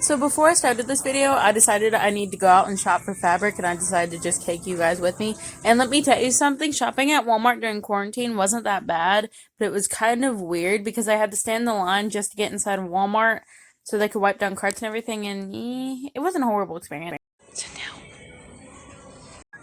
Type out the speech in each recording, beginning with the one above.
So before I started this video, I decided I need to go out and shop for fabric, and I decided to just take you guys with me. And let me tell you something, shopping at Walmart during quarantine wasn't that bad, but it was kind of weird because I had to stand in the line just to get inside of Walmart so they could wipe down carts and everything, and it wasn't a horrible experience. So now,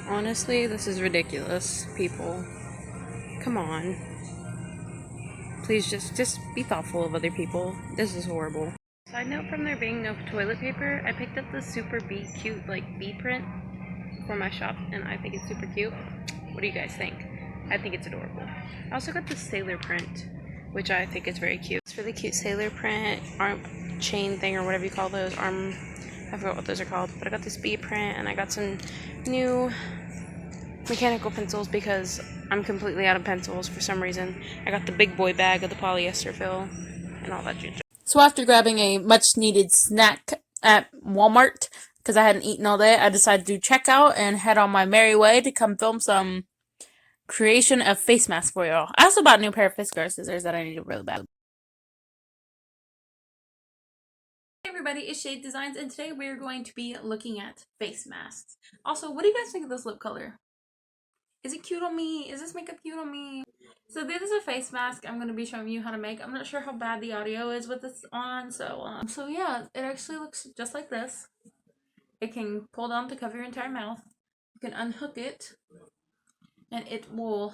honestly, this is ridiculous, people. Come on. Please just be thoughtful of other people. This is horrible. Side note, from there being no toilet paper, I picked up this super cute bee print for my shop, and I think it's super cute. What do you guys think? I think it's adorable. I also got this sailor print, which I think is very cute. It's really cute sailor print, arm chain thing, or whatever you call those, I forgot what those are called, but I got this bee print, and I got some new mechanical pencils because I'm completely out of pencils for some reason. I got the big boy bag of the polyester fill and all that ginger. So after grabbing a much needed snack at Walmart, because I hadn't eaten all day, I decided to check out and head on my merry way to come film some creation of face masks for y'all. I also bought a new pair of Fiskars scissors that I needed really bad. Hey everybody, it's Shade Designs, and today we're going to be looking at face masks. Also, what do you guys think of this lip color? Is it cute on me? Is this makeup cute on me? So this is a face mask I'm going to be showing you how to make. I'm not sure how bad the audio is with this on, so yeah, it actually looks just like this. It can pull down to cover your entire mouth. You can unhook it, and it will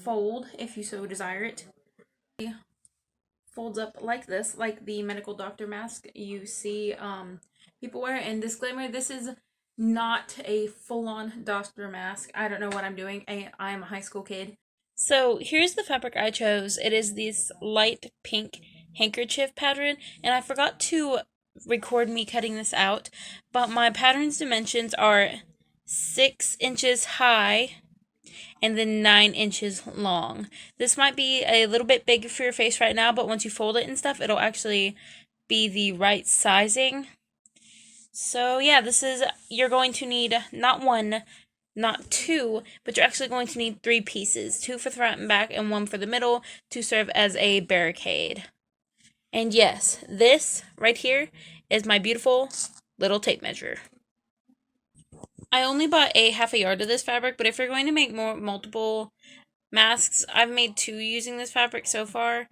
fold if you so desire it. It folds up like this, like the medical doctor mask you see people wear. And disclaimer, this is not a full-on doctor mask. I don't know what I'm doing. I am a high school kid. So here's the fabric I chose. It is this light pink handkerchief pattern, and I forgot to record me cutting this out, but my pattern's dimensions are 6 inches high and then 9 inches long. This might be a little bit big for your face right now, but once you fold it and stuff, it'll actually be the right sizing. So yeah, you're going to need not one, not two, but you're actually going to need 3 pieces, 2 for front and back and 1 for the middle to serve as a barricade. And yes, this right here is my beautiful little tape measure. I only bought a half a yard of this fabric, but if you're going to make multiple masks, I've made 2 using this fabric so far,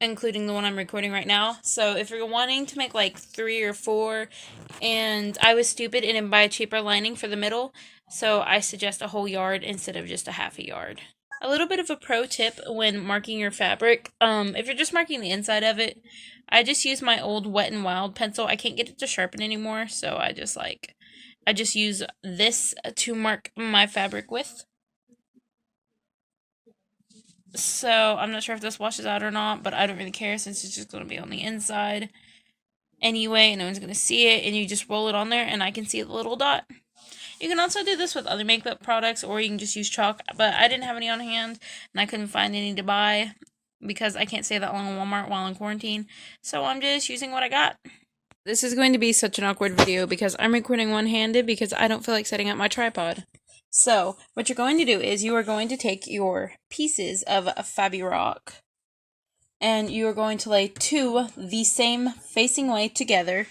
including the one I'm recording right now. So if you're wanting to make like 3 or 4, and I was stupid and didn't buy a cheaper lining for the middle, so I suggest a whole yard instead of just a half a yard. A little bit of a pro tip when marking your fabric, if you're just marking the inside of it, I just use my old Wet n Wild pencil. I can't get it to sharpen anymore, so I just use this to mark my fabric with. So I'm not sure if this washes out or not, but I don't really care since it's just going to be on the inside anyway, no one's going to see it, and you just roll it on there and I can see the little dot. You can also do this with other makeup products, or you can just use chalk, but I didn't have any on hand and I couldn't find any to buy because I can't stay that long in Walmart while in quarantine, so I'm just using what I got. This is going to be such an awkward video because I'm recording one-handed because I don't feel like setting up my tripod. So, what you're going to do is you are going to take your pieces of Fabi-Rock and you are going to lay 2 the same facing way together.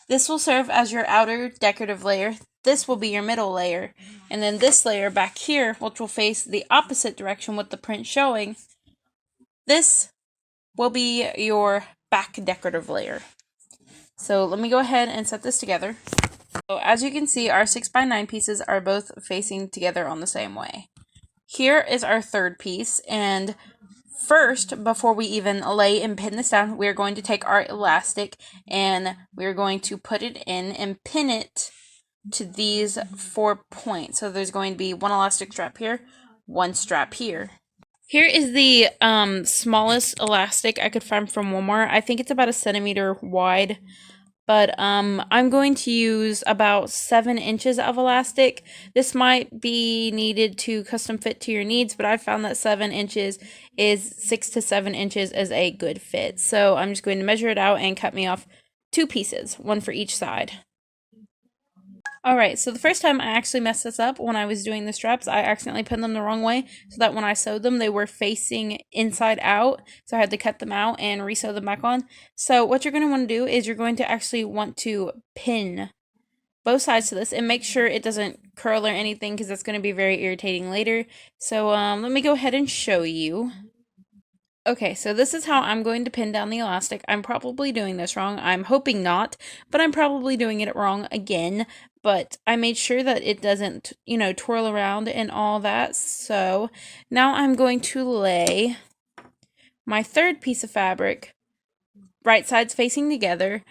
This will serve as your outer decorative layer. This will be your middle layer. And then this layer back here, which will face the opposite direction with the print showing, this will be your back decorative layer. So let me go ahead and set this together. So as you can see, our 6x9 pieces are both facing together on the same way. Here is our 3rd piece, and first, before we even lay and pin this down, we're going to take our elastic and we're going to put it in and pin it to these 4 points. So there's going to be 1 elastic strap here, 1 strap here. Here is the smallest elastic I could find from Walmart. I think it's about 1 centimeter wide. But I'm going to use about 7 inches of elastic. This might be needed to custom fit to your needs, but I found that 7 inches is 6 to 7 inches is a good fit. So I'm just going to measure it out and cut me off 2 pieces, 1 for each side. Alright, so the first time I actually messed this up when I was doing the straps, I accidentally pinned them the wrong way, so that when I sewed them, they were facing inside out, so I had to cut them out and re-sew them back on. So what you're going to want to do is you're going to actually want to pin both sides to this and make sure it doesn't curl or anything, because that's going to be very irritating later. So let me go ahead and show you. Okay, so this is how I'm going to pin down the elastic. I'm probably doing this wrong. I'm hoping not, but I'm probably doing it wrong again. But I made sure that it doesn't, twirl around and all that. So now I'm going to lay my third piece of fabric, right sides facing together,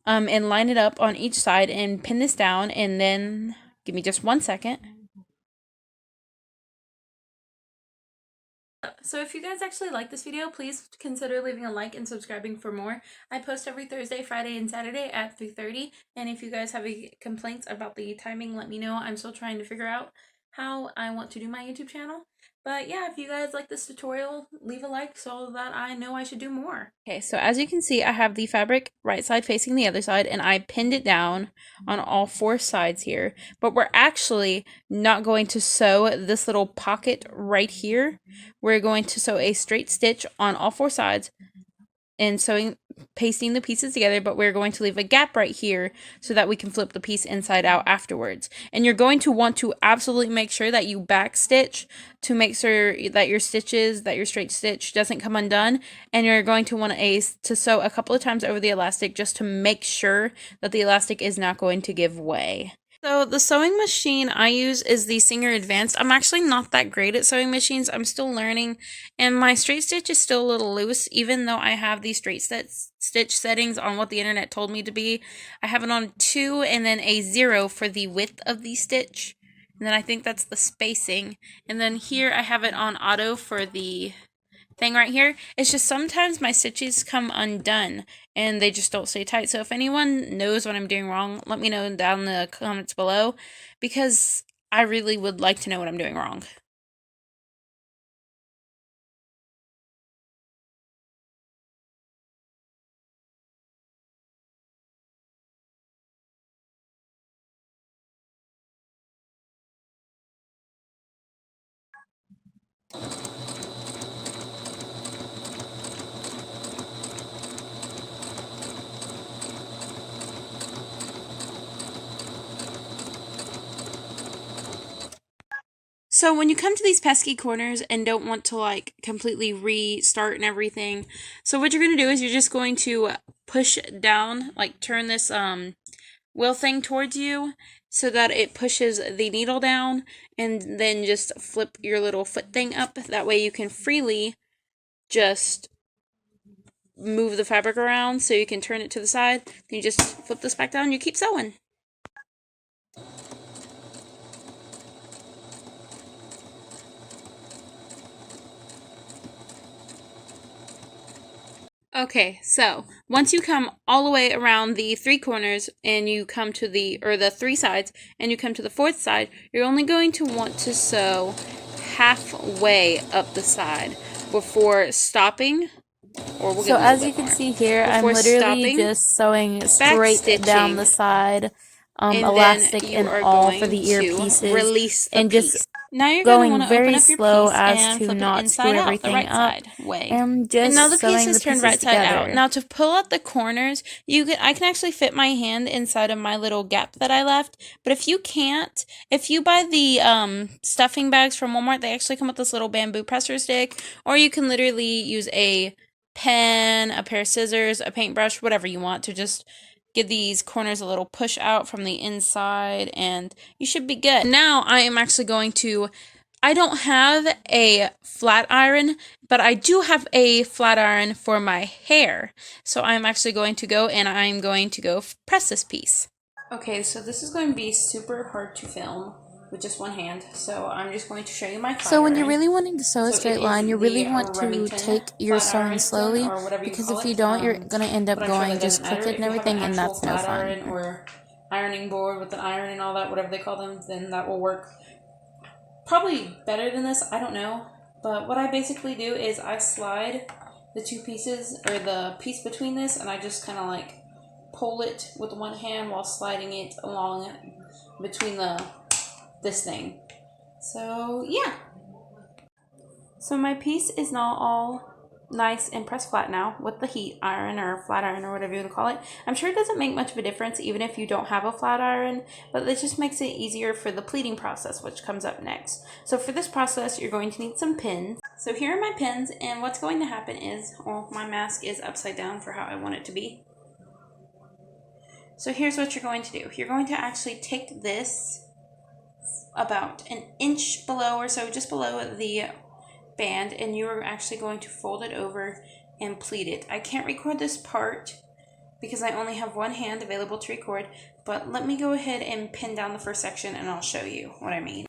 and line it up on each side and pin this down, and then give me just 1 second. So if you guys actually like this video, please consider leaving a like and subscribing for more. I post every Thursday, Friday, and Saturday at 3:30. And if you guys have any complaints about the timing, let me know. I'm still trying to figure out how I want to do my YouTube channel. But yeah, if you guys like this tutorial, leave a like so that I know I should do more. Okay, so as you can see, I have the fabric right side facing the other side, and I pinned it down on all 4 sides here. But we're actually not going to sew this little pocket right here. We're going to sew a straight stitch on all 4 sides and pasting the pieces together, but we're going to leave a gap right here so that we can flip the piece inside out afterwards. And you're going to want to absolutely make sure that you back stitch to make sure that your straight stitch doesn't come undone, and you're going to want to sew a couple of times over the elastic just to make sure that the elastic is not going to give way. So the sewing machine I use is the Singer Advanced. I'm actually not that great at sewing machines. I'm still learning, and my straight stitch is still a little loose, even though I have the straight stitch settings on what the internet told me to be. I have it on 2 and then a 0 for the width of the stitch, and then I think that's the spacing. And then here I have it on auto for the thing right here. It's just sometimes my stitches come undone and they just don't stay tight. So if anyone knows what I'm doing wrong, let me know down in the comments below, because I really would like to know what I'm doing wrong. So when you come to these pesky corners and don't want to like completely restart and everything, so what you're going to do is you're just going to push down, like turn this wheel thing towards you so that it pushes the needle down, and then just flip your little foot thing up. That way you can freely just move the fabric around so you can turn it to the side. Then you just flip this back down and you keep sewing. Okay, so once you come all the way around the 3 corners and you come to the 3 sides and you come to the 4th side, you're only going to want to sew halfway up the side before stopping. So as you can see here, I'm literally just sewing straight down the side, elastic and all for the earpieces, and just now you're going very slow as to not screw everything up, and just now the piece is turned right side together. out. Now to pull out the corners, I can actually fit my hand inside of my little gap that I left. But if you can't, if you buy the stuffing bags from Walmart, they actually come with this little bamboo presser stick, or you can literally use a pen, a pair of scissors, a paintbrush, whatever you want to just give these corners a little push out from the inside, and you should be good. Now I am actually going to, I don't have a flat iron, but I do have a flat iron for my hair. So I'm actually going to go and I'm going to go press this piece. Okay, so this is going to be super hard to film with just one hand, so I'm just going to show you my flat So when iron. you're really wanting to sew a straight line, you really want to take your sewing slowly, because if you don't, you're going to end up going just crooked and everything, and that's no fun. Or ironing board with an iron and all that, whatever they call them, then that will work probably better than this, I don't know. But what I basically do is I slide the 2 pieces, or the piece between this, and I just kind of like pull it with one hand while sliding it along between this thing. So yeah. So my piece is now all nice and pressed flat now with the heat iron or flat iron or whatever you want to call it. I'm sure it doesn't make much of a difference even if you don't have a flat iron, but it just makes it easier for the pleating process, which comes up next. So for this process, you're going to need some pins. So here are my pins, and what's going to happen is, well, my mask is upside down for how I want it to be. So here's what you're going to do. You're going to actually take this about an inch below or so, just below the band, and you are actually going to fold it over and pleat it. I can't record this part because I only have one hand available to record, but let me go ahead and pin down the first section and I'll show you what I mean.